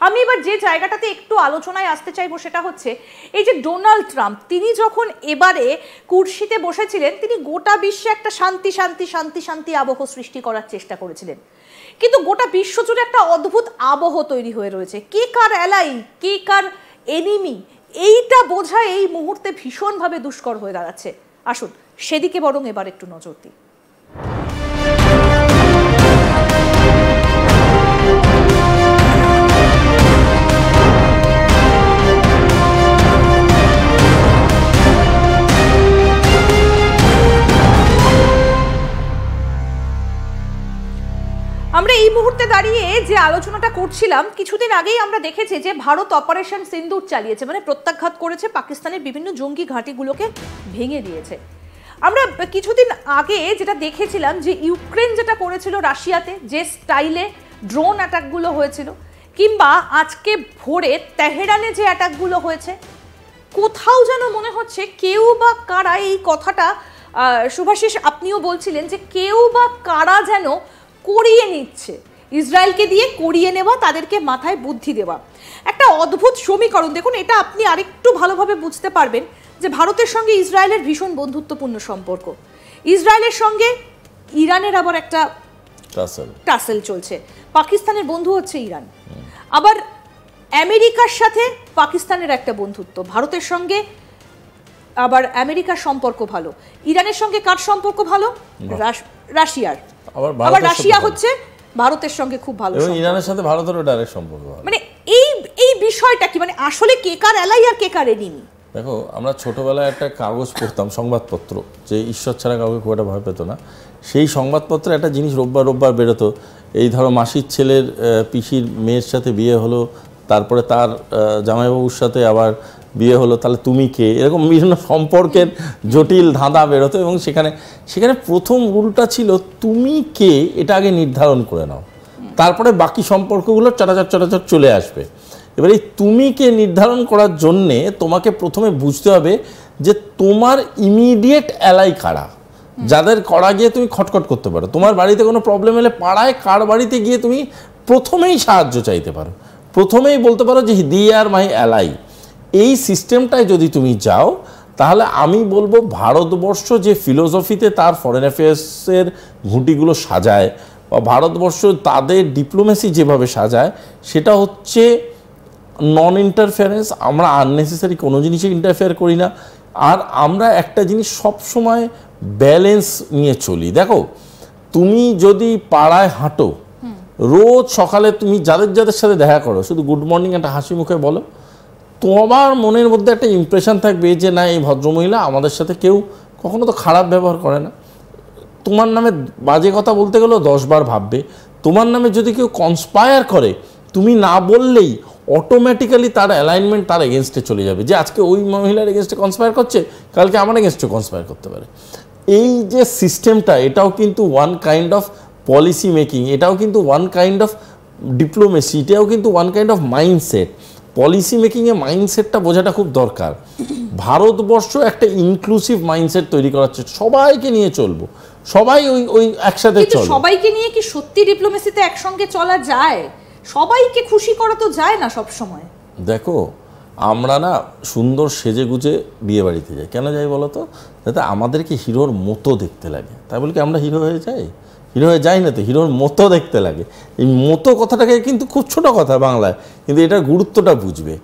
আমি এবার যে জায়গাটাতে একটু আলোচনায় আসতে চাইবো সেটা হচ্ছে এই যে ডোনাল্ড ট্রাম্প, তিনি যখন এবারে কুর্সিতে বসেছিলেন, তিনি গোটা বিশ্বে একটা শান্তি শান্তি শান্তি শান্তি আবহ সৃষ্টি করার চেষ্টা করেছিলেন, কিন্তু গোটা বিশ্ব জুড়ে একটা অদ্ভুত আবহ তৈরি হয়ে রয়েছে। কে কার অ্যালাই, কে কার এনিমি, এইটা বোঝা এই মুহূর্তে ভীষণভাবে দুষ্কর হয়ে দাঁড়াচ্ছে। আসুন সেদিকে বরং এবার একটু নজর দিই। আমরা এই মুহূর্তে দাঁড়িয়ে যে আলোচনাটা করছিলাম, কিছুদিন আগেই আমরা দেখেছি যে ভারত অপারেশন সিন্দুর চালিয়েছে, মানে প্রত্যাঘাত করেছে পাকিস্তানের বিভিন্ন জঙ্গি ঘাঁটিগুলোকে ভেঙে দিয়েছে। আমরা কিছুদিন আগে যেটা দেখেছিলাম যে ইউক্রেন যেটা করেছিল রাশিয়াতে, যে স্টাইলে ড্রোন অ্যাটাকগুলো হয়েছিল, কিংবা আজকে ভোরে তেহরানে যে অ্যাটাকগুলো হয়েছে, কোথাও যেন মনে হচ্ছে কেউ বা কারা, এই কথাটা শুভাশিস আপনিও বলছিলেন যে কেউ বা কারা যেন করিয়ে নিচ্ছে, ইসরায়েলকে দিয়ে করিয়ে নেওয়া, তাদেরকে মাথায় বুদ্ধি দেওয়া। একটা অদ্ভুত সমীকরণ। দেখুন, এটা আপনি আরেকটু ভালোভাবে বুঝতে পারবেন যে ভারতের সঙ্গে ইসরায়েলের ভীষণ বন্ধুত্বপূর্ণ সম্পর্ক, ইসরায়েলের সঙ্গে ইরানের আবার একটা টাসেল চলছে, পাকিস্তানের বন্ধু হচ্ছে ইরান, আবার আমেরিকার সাথে পাকিস্তানের একটা বন্ধুত্ব, ভারতের সঙ্গে আবার আমেরিকার সম্পর্ক ভালো, ইরানের সঙ্গে কার সম্পর্ক ভালো? রাশিয়ার। আবার রাশিয়া হচ্ছে ভারতের সঙ্গে খুব ভালো, ইরানের সাথে ভারতেরও ডাইরেক্ট সম্পর্ক। মানে এই বিষয়টা কি, মানে আসলে কে কার অ্যালাই আর কে কার এনিমি? দেখো, আমরা ছোটবেলায় একটা কাগজ পড়তাম, সংবাদপত্র, যে ঈশ্বর ছাড়া কাউকে খুব একটা ভয় পেত না। সেই সংবাদপত্রে একটা জিনিস রোববার বেরোতো, এই ধরো মাসির ছেলের পিসির মেয়ের সাথে বিয়ে হলো, তারপরে তার জামাইবাবুর সাথে আবার বিয়ে হলো, তাহলে তুমি কে, এরকম বিভিন্ন সম্পর্কের জটিল ধাঁধা বেরোতো। এবং সেখানে প্রথম রুলটা ছিল তুমি কে এটা আগে নির্ধারণ করে নাও, তারপরে বাকি সম্পর্কগুলো চটাচট চলে আসবে। এবার এই তুমি কে নির্ধারণ করার জন্যে তোমাকে প্রথমে বুঝতে হবে যে তোমার ইমিডিয়েট অ্যালাই কারা, যাদের করা গিয়ে তুমি খটখট করতে পারো। তোমার বাড়িতে কোনো প্রবলেম এলে পাড়ায় কার বাড়িতে গিয়ে তুমি প্রথমেই সাহায্য চাইতে পারো, প্রথমেই বলতে পারো যে দি আর মাই অ্যালাই। এই সিস্টেমটায় যদি তুমি যাও, তাহলে আমি বলবো ভারতবর্ষ যে ফিলোসফিতে তার ফরেন অ্যাফেয়ার্সের ঘুঁটিগুলো সাজায়, বা ভারতবর্ষ তাদের ডিপ্লোমেসি যেভাবে সাজায়, সেটা হচ্ছে নন ইন্টারফেয়ারেন্স। আমরা আননেসেসারি কোনো জিনিসে ইন্টারফেয়ার করি না, আর আমরা একটা জিনিস সবসময় ব্যালেন্স নিয়ে চলি। দেখো, তুমি যদি পাড়ায় হাঁটো, রোজ সকালে তুমি যাদের সাথে দেখা করো, শুধু গুড মর্নিং একটা হাসি মুখে বলো, তোমার মনের মধ্যে একটা ইমপ্রেশন থাকবে যে না, এই ভদ্রমহিলা আমাদের সাথে কেউ কখনো তো খারাপ ব্যবহার করে না। তোমার নামে বাজে কথা বলতে গেলেও 10 বার ভাববে। তোমার নামে যদি কেউ কনস্পায়ার করে, তুমি না বললেই অটোমেটিক্যালি তার অ্যালাইনমেন্ট তার এগেনস্টে চলে যাবে, যে আজকে ওই মহিলার এগেনস্টে কনস্পায়ার করছে, কালকে আমার এগেনস্টে কনস্পায়ার করতে পারে। এই যে সিস্টেমটা, এটাও কিন্তু one kind of policy making, এটাও কিন্তু ওয়ান কাইন্ড অফ ডিপ্লোমেসি, এটাও কিন্তু one kind of mindset. Policy মেকিংয়ে মাইন্ডসেটটা বোঝাটা খুব দরকার। ভারতবর্ষ একটা ইনক্লুসিভ মাইন্ডসেট তৈরি করার চেষ্টা, সবাইকে নিয়ে চলবো, সবাই ওই একসাথে চলবে। সবাইকে নিয়ে কি সত্যি ডিপ্লোমেসিতে একসঙ্গে চলা যায়? সবাইকে খুশি করা তো যায় না সব সময়। দেখো, আমরা না সুন্দর সেজে গুজে বিয়ে বাড়িতে যাই, কেন যাই বলো তো? যাতে আমাদেরকে হিরোর মতো দেখতে লাগে। তাই বলে কি আমরা হিরো হয়ে যাই? হিরো হয়ে যাই না তো, হিরোর মতো দেখতে লাগে। এই মতো কথাটাকে কিন্তু খুব ছোট কথা বাংলায়, কিন্তু এটার গুরুত্বটা বুঝবে।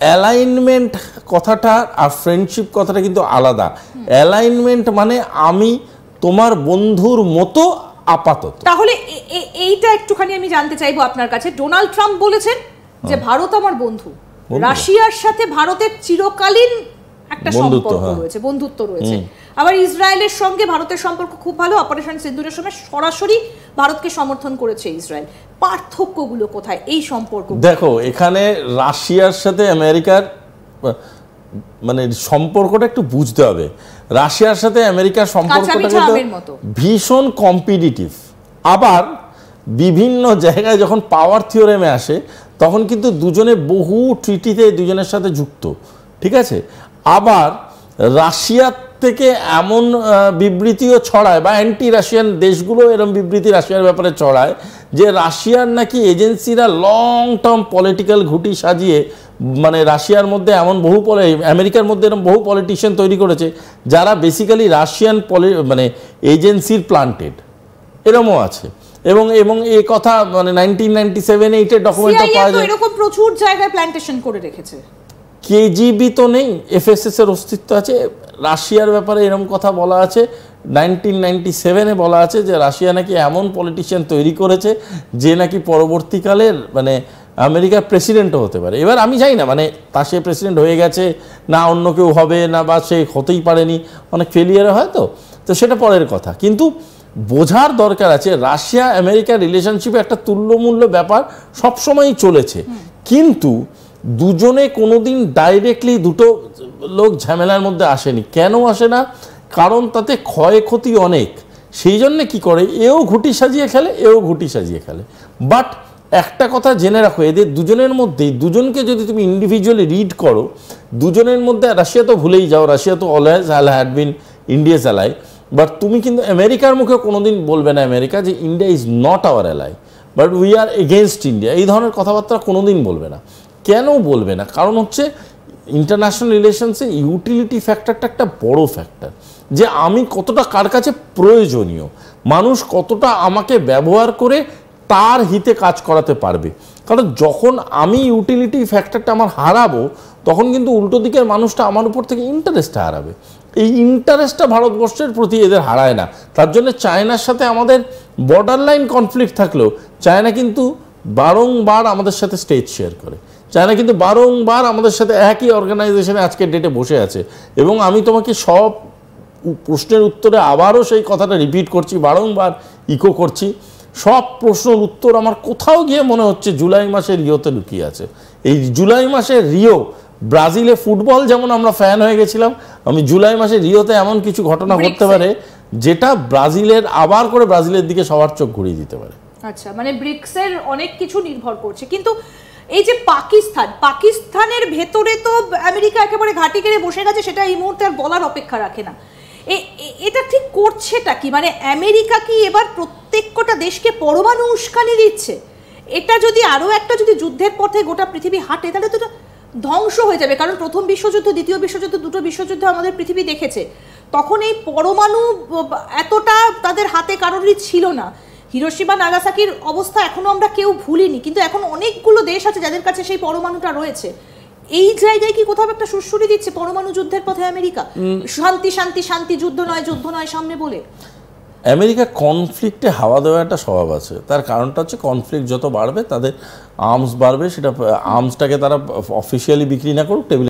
অ্যালাইনমেন্ট কথাটা আর ফ্রেন্ডশিপ কথাটা কিন্তু আলাদা। অ্যালাইনমেন্ট মানে আমি তোমার বন্ধুর মতো আপাতত। তাহলে এইটা একটুখানি আমি জানতে চাইবো আপনার কাছে। ডোনাল্ড ট্রাম্প বলেছেন যে ভারত আমার বন্ধু, রাশিয়ার সাথে ভারতের চিরকালীন একটা সম্পর্ক রয়েছে, বন্ধুত্ব রয়েছে। আবার ইসরায়েলের সঙ্গে ভারতের সম্পর্ক খুব ভালো, অপারেশন সিন্দুরের সময় সরাসরি ভারতকে সমর্থন করেছে ইসরায়েল। পার্থক্যগুলো কোথায় এই সম্পর্ক? দেখো, এখানে রাশিয়ার সাথে আমেরিকার মানে সম্পর্কটা একটু বুঝতে হবে। রাশিয়ার সাথে আমেরিকার সম্পর্কটা ভীষণ কম্পিটিটিভ। আবার বিভিন্ন জায়গায় যখন পাওয়ার থিওরেমে আসে, তখন কিন্তু দুজনে বহু ট্রিটিতে দুজনের সাথে যুক্ত, ঠিক আছে? আবার রাশিয়ার থেকে এমন বিবৃতিও ছড়ায় বা অ্যান্টি রাশিয়ান দেশগুলো এরকম বিবৃতি রাশিয়ার ব্যাপারে ছড়ায় যে রাশিয়ার নাকি এজেন্সিরা লং টার্ম পলিটিক্যাল ঘুঁটি সাজিয়ে মানে রাশিয়ার মধ্যে এমন আমেরিকার মধ্যে এরকম বহু পলিটিশিয়ান তৈরি করেছে যারা বেসিক্যালি রাশিয়ান মানে এজেন্সির প্লান্টেড, এরকমও আছে। এবং এবং এই কথা মানে 1997-8 ডকুমেন্টে পাওয়া যায়। এরকম প্রচুর জায়গায় প্ল্যান্টেশন করে রেখেছে। কেজিবি তো নেই, এফএসএস এর অস্তিত্ব আছে। রাশিয়ার ব্যাপারে এরকম কথা বলা আছে 1997-এ বলা আছে যে রাশিয়া নাকি এমন পলিটিশিয়ান তৈরি করেছে যে নাকি পরবর্তীকালের মানে আমেরিকার প্রেসিডেন্টও হতে পারে। এবার আমি জানি না মানে তার সে প্রেসিডেন্ট হয়ে গেছে না অন্য কেউ হবে না, বা সে হতেই পারেনি, অনেক ফেলিয়ার হয় তো সেটা পরের কথা। কিন্তু বোঝার দরকার আছে রাশিয়া আমেরিকার রিলেশনশিপে একটা তুল্যমূল্য ব্যাপার সবসময়ই চলেছে, কিন্তু দুজনে কোনোদিন ডাইরেক্টলি দুটো লোক ঝামেলার মধ্যে আসেনি। কেন আসে না? কারণ তাতে ক্ষয়ক্ষতি অনেক। সেই জন্যে কী করে, এও ঘুঁটি সাজিয়ে খেলে, এও ঘুঁটি সাজিয়ে খেলে। বাট একটা কথা জেনে রাখো, এদের দুজনের মধ্যেই, দুজনকে যদি তুমি ইন্ডিভিজুয়ালি রিড করো, দুজনের মধ্যে, রাশিয়া তো ভুলেই যাও, রাশিয়া তো always had been India's ally, but তুমি কিন্তু আমেরিকার মুখে কোনোদিন বলবে না আমেরিকা যে India is not our ally but we are against India, এই ধরনের কথাবার্তা কোনোদিন বলবে না। কেন বলবে না? কারণ হচ্ছে ইন্টারন্যাশনাল রিলেশনসে ইউটিলিটি ফ্যাক্টরটা একটা বড় ফ্যাক্টর, যে আমি কতটা কার কাছে প্রয়োজনীয়, মানুষ কতটা আমাকে ব্যবহার করে তার হিতে কাজ করাতে পারবে। কারণ যখন আমি ইউটিলিটি ফ্যাক্টরটা আমার হারাবো, তখন কিন্তু উল্টো দিকের মানুষটা আমার উপর থেকে ইন্টারেস্টটা হারাবে। এই ইন্টারেস্টটা ভারতবর্ষের প্রতি এদের হারায় না। তার জন্য চায়নার সাথে আমাদের বর্ডার লাইন কনফ্লিক্ট থাকলেও চায়না কিন্তু বারংবার আমাদের সাথে স্টেজ শেয়ার করে, চায়না কিন্তু বারংবার আমাদের সাথে একই অর্গানাইজেশনে আজকের ডেটে বসে আছে। এবং আমি তোমাকে সব প্রশ্নের উত্তরে আবারও সেই কথাটা রিপিট করছি, বারংবার ইকো করছি, সব প্রশ্নের উত্তর আমার কোথাও গিয়ে মনে হচ্ছে জুলাই মাসের রিওতে লুকিয়ে আছে। এই জুলাই মাসের রিও, ব্রাজিলে ফুটবল যেমন আমরা ফ্যান হয়ে গেছিলাম, আমি জুলাই মাসে রিওতে এমন কিছু ঘটনা ঘটতে পারে যেটা ব্রাজিলের আবার করে ব্রাজিলের দিকে সবার চোখ ঘুরিয়ে দিতে পারে। আচ্ছা, মানে ব্রিক্সের অনেক কিছু নির্ভর করছে। কিন্তু এই যে পাকিস্তানের ভেতরে তো আমেরিকা একেবারে ঘাঁটি কেড়ে বসে গেছে, সেটা এই মুহূর্তে আর বলার অপেক্ষা রাখে না। এটা ঠিক করছেটা কি? মানে আমেরিকা কি এবার প্রত্যেকটা দেশকে পরমাণু উস্কানি দিচ্ছে? এটা যদি আরও একটা যদি যুদ্ধের পথে গোটা পৃথিবী হাঁটে, তাহলে তো ধ্বংস হয়ে যাবে। কারণ প্রথম বিশ্বযুদ্ধ, দ্বিতীয় বিশ্বযুদ্ধ, দুটো বিশ্বযুদ্ধ আমাদের পৃথিবী দেখেছে, তখন এই পরমাণু এতটা তাদের হাতে কারোরই ছিল না। হিরোশিমা নাগাসাকির অবস্থা এখনো আমরা কেউ ভুলিনি, কিন্তু এখন অনেকগুলো দেশ আছে যাদের কাছে সেই পরমাণুটা রয়েছে। এই জায়গায় কি কোথাও একটা সুরসুরি দিচ্ছে পরমাণু যুদ্ধের পথে আমেরিকা? শান্তি শান্তি শান্তি, যুদ্ধ নয় যুদ্ধ নয় সামনে বলে আমেরিকা কনফ্লিক্টে হাওয়া দেওয়া একটা স্বভাব আছে। তার কারণটা হচ্ছে কনফ্লিক্ট যত বাড়বে তাদের আর্মস বাড়বে, সেটা আর্মসটাকে তারা অফিসিয়ালি বিক্রি না করুক, টেবিল